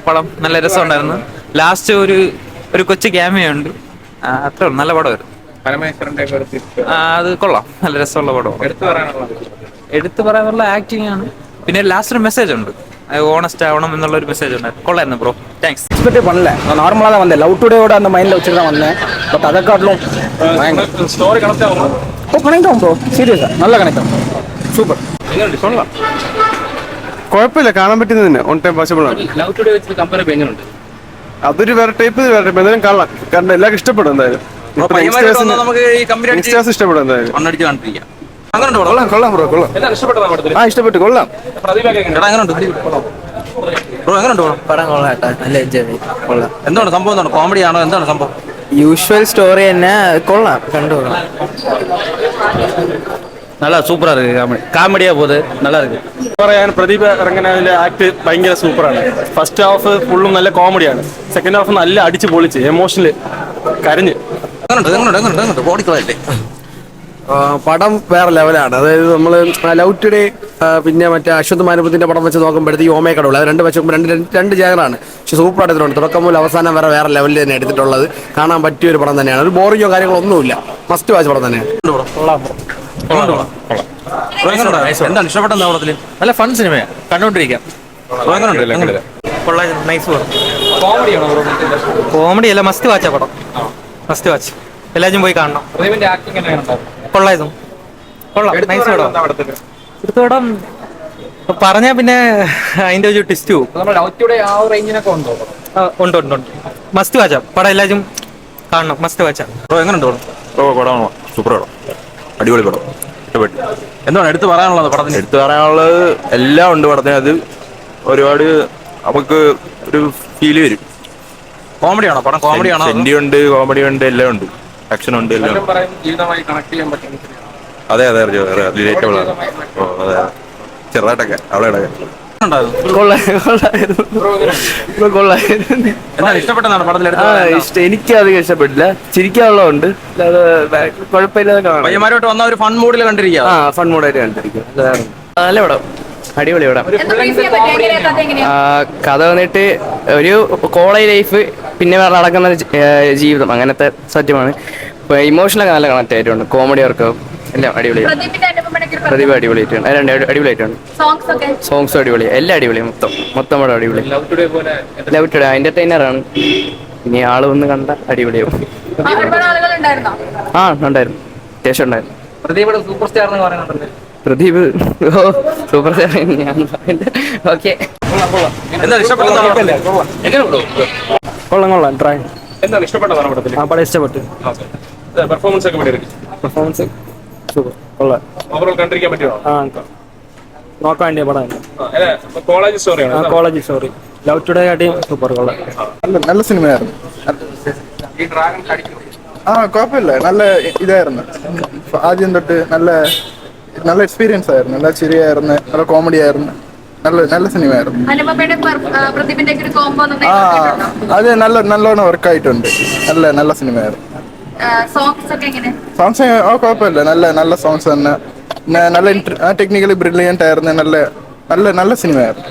പടം നല്ല രസമുണ്ടായിരുന്നു. ലാസ്റ്റ് ഒരു കൊച്ചു ക്യാമിയുണ്ട്. അത്രേ ഉള്ളൂ, നല്ല പടമായിരുന്നു. അത് കൊള്ളാം, നല്ല രസമുള്ള പടം. എടുത്തു പറയാനുള്ള ആക്ടിങ് ആണ്. പിന്നെ ലാസ്റ്റ് ഒരു മെസ്സേജ് ഉണ്ട്, ஓனஸ்ட் ஆகணும் എന്നുള്ള ஒரு மெசேஜ் ഉണ്ട്. கொள்ளாயிருந்தேன் ப்ரோ, தேங்க்ஸ். எக்ஸ்பெக்டே பண்ணல, நான் நார்மலாக தான் வந்தேன். லவ் டுடேயோட அந்த மைண்டில் வச்சுட்டு தான் வந்தேன். பட் அதை காட்டிலும் ஸ்டோரி கனெக்ட் ஆகும். கனெக்ட் ஆகும் ப்ரோ, സീരിയസാ, നല്ല കണക്ട് ആവും. സൂപ്പർ. കൊള്ളാം, കുഴപ്പമില്ല, കാണാൻ പറ്റുന്നത് തന്നെ. ഓൺ ടൈം പോസിബിൾ ആണ്. ലവ് ടുഡേ വെച്ച് കമ്പയർ ചെയ്യുമ്പോൾ എങ്ങനെയുണ്ട്? അതൊരു വേറെ ടൈപ്പ് എന്തായാലും കാണാം. കാരണം എല്ലാവർക്കും ഇഷ്ടപ്പെടും എന്തായാലും. ഇഷ്ടപ്പെടും എന്തായാലും. കൊള്ളാം കൊള്ളാം ബ്രോ, കൊള്ളാം. ഇഷ്ടപ്പെട്ടു, കൊള്ളാം. പടം കൊള്ളാം കേട്ടോ, നല്ല എൻജോയ്. കൊള്ളാം. എന്താണ് സംഭവം? എന്താണ് കോമഡി ആണോ? എന്താണ് സംഭവം? യൂഷ്വൽ സ്റ്റോറി തന്നെ, കൊള്ളാം, കണ്ടുകൊള്ളാം. நல்லா சூப்பரா இருக்கு. காமெடியா போகுது, நல்லா இருக்கு. പറയാൻ പ്രദീപ് ഇറങ്ങുന്നതിന്റെ ആക്ട് ഭയങ്കര സൂപ്പറാണ്. ഫസ്റ്റ് ഹാഫ് ഫുള്ളും നല്ല കോമഡിയാണ്. സെക്കൻഡ് ഹാഫ് നല്ല അടിച്ച് പൊളിച്ച് എമോഷണല് കരഞ്ഞ്. പടം വേറെ ലെവലാണ്. അതായത് നമ്മൾ ലവ് ടുഡേ പിന്നെ മറ്റേ അശ്വന്ത് മാനവത്തിന്റെ പടം വെച്ച് നോക്കുമ്പോഴത്തേക്ക് ഓമേ കടവുള്ള അത് രണ്ട് വെച്ച് രണ്ട് ജാഗറാണ്. പക്ഷെ സൂപ്പർ എടുത്തിട്ടുണ്ട്. തുടക്കം മുതൽ അവസാനം വേറെ ലെവലിൽ തന്നെ എടുത്തിട്ടുള്ളത്. കാണാൻ പറ്റിയ ഒരു പടം തന്നെയാണ്. ഒരു ബോറിങ്ങോ കാര്യങ്ങളോ ഒന്നുമില്ല. മസ്റ്റ് വാച്ച് പടം തന്നെയാണ്. എന്താണ് ഇഷ്ടപ്പെട്ട പടത്തില്? നല്ല ഫൺ സിനിമയാണ്, കണ്ടോണ്ടിരിക്കാം. കോമഡി അല്ല, മസ്റ്റ് വാച്ചാ പടം. മസ്റ്റ് വാച്ച്, എല്ലാവരും പോയി കാണണം. കൊള്ളായിരുന്നു, കൊള്ളാം, നൈസ് പടം. അടുത്ത പടം പറഞ്ഞാ പിന്നെ അതിന്റെ ഒരു ട്വിസ്റ്റ് പോകും. ഉണ്ട് ഉണ്ട് ഉണ്ട്. മസ്റ്റ് വാച്ചാ പടം, എല്ലാവരും കാണണം. മസ്റ്റ് വാച്ചാ. എങ്ങനെയുണ്ട് പടം? സൂപ്പർ പടം, അടിപൊളി പടം, ഇഷ്ടപ്പെട്ടു. എന്താണ് എടുത്തു പറയാനുള്ളത് പടത്തിന്? എടുത്തു പറയാനുള്ളത് എല്ലാം ഉണ്ട് പടത്തിന്. അത് ഒരുപാട് നമുക്ക് ഒരു ഫീല് വരും. കോമഡിയാണോ പടം? കോമഡിയാണോ? സെന്റി ഉണ്ട്, കോമഡി ഉണ്ട്, എല്ലാം ഉണ്ട്, ആക്ഷൻ ഉണ്ട്, എല്ലാം ഉണ്ട്. അതെ റിലേറ്റബിൾ ആണ്. അതെ, ചെറുതായിട്ടൊക്കെ അവിടെ എനിക്ക് അധികം ഇഷ്ടപ്പെട്ടില്ല. ചിരിക്കാനുള്ളതുണ്ട്, കുഴപ്പമില്ലാതെ കാണാം. പയ്യന്മാരോട്ട് വന്ന ഒരു ഫൺ മൂഡിൽ കണ്ടിരിക്കുക. ഫൺ മൂഡായിട്ട് കണ്ടിരിക്കുക. നല്ല പടം, അടിപൊളി പടം. കഥ വന്നിട്ട് ഒരു കോളേജ് ലൈഫ്, പിന്നെ വേറെ നടക്കുന്ന ജീവിതം, അങ്ങനത്തെ സത്യമാണ്. ഇപ്പൊ ഇമോഷണലൊക്കെ നല്ല കണക്ട് ആയിട്ടുണ്ട്. കോമഡി വർക്കും എല്ലാം അടിപൊളിയാണ്. പ്രതിഭ അടിപൊളിയായിട്ടുണ്ട്. അടിപൊളിയായിട്ടുണ്ട്. സോങ്സും അടിപൊളി, എല്ലാം അടിപൊളി. മൊത്തം പടം അടിപൊളി. ലവ് ടുഡേ എന്റർടൈനറാണ്. ഇനി ആള് വന്ന് കണ്ട അടിപൊളിയാവും. ഉണ്ടായിരുന്നു, അത്യാവശ്യം ഉണ്ടായിരുന്നു. പ്രദീപ് സൂപ്പർ സ്റ്റാർ എന്ന് പറയുന്നുണ്ട്. പ്രദീപ് സൂപ്പർ സ്റ്റാർ ഞാൻ ഓക്കെ. കൊള്ളാം. ട്രൈ എന്താണ് ഇഷ്ടപ്പെട്ടതാണ് പടത്തിൽ? പടം ഇഷ്ടപ്പെട്ടു. പെർഫോമൻസ് ഒക്കെ പെർഫോമൻസ് സൂപ്പർ, കൊള്ളാം. ഓവറോൾ കണ്ടിരിക്കാൻ പറ്റുമോ? നോക്കാൻ വേണ്ടിയ പടം. കോളേജ് സ്റ്റോറിയാണ്. College story. ലവ് ടുഡേ കാട്ടി സൂപ്പർ, കൊള്ളാം. നല്ല സിനിമയായിരുന്നു. കുഴപ്പമില്ല, നല്ല ഇതായിരുന്നു. ആദ്യം തൊട്ട് നല്ല എക്സ്പീരിയൻസ് ആയിരുന്നു. നല്ല ചിരിയായിരുന്നു, നല്ല കോമഡി ആയിരുന്നു. നല്ല സിനിമയായിരുന്നു. അത് നല്ലോണം വർക്കായിട്ടുണ്ട്. നല്ല സിനിമയായിരുന്നു. സോങ്സ് കുഴപ്പമില്ല, നല്ല സോങ്സ് തന്നെ. നല്ല ടെക്നിക്കലി ബ്രില്യൻ്റ് ആയിരുന്നു. നല്ല സിനിമയായിരുന്നു.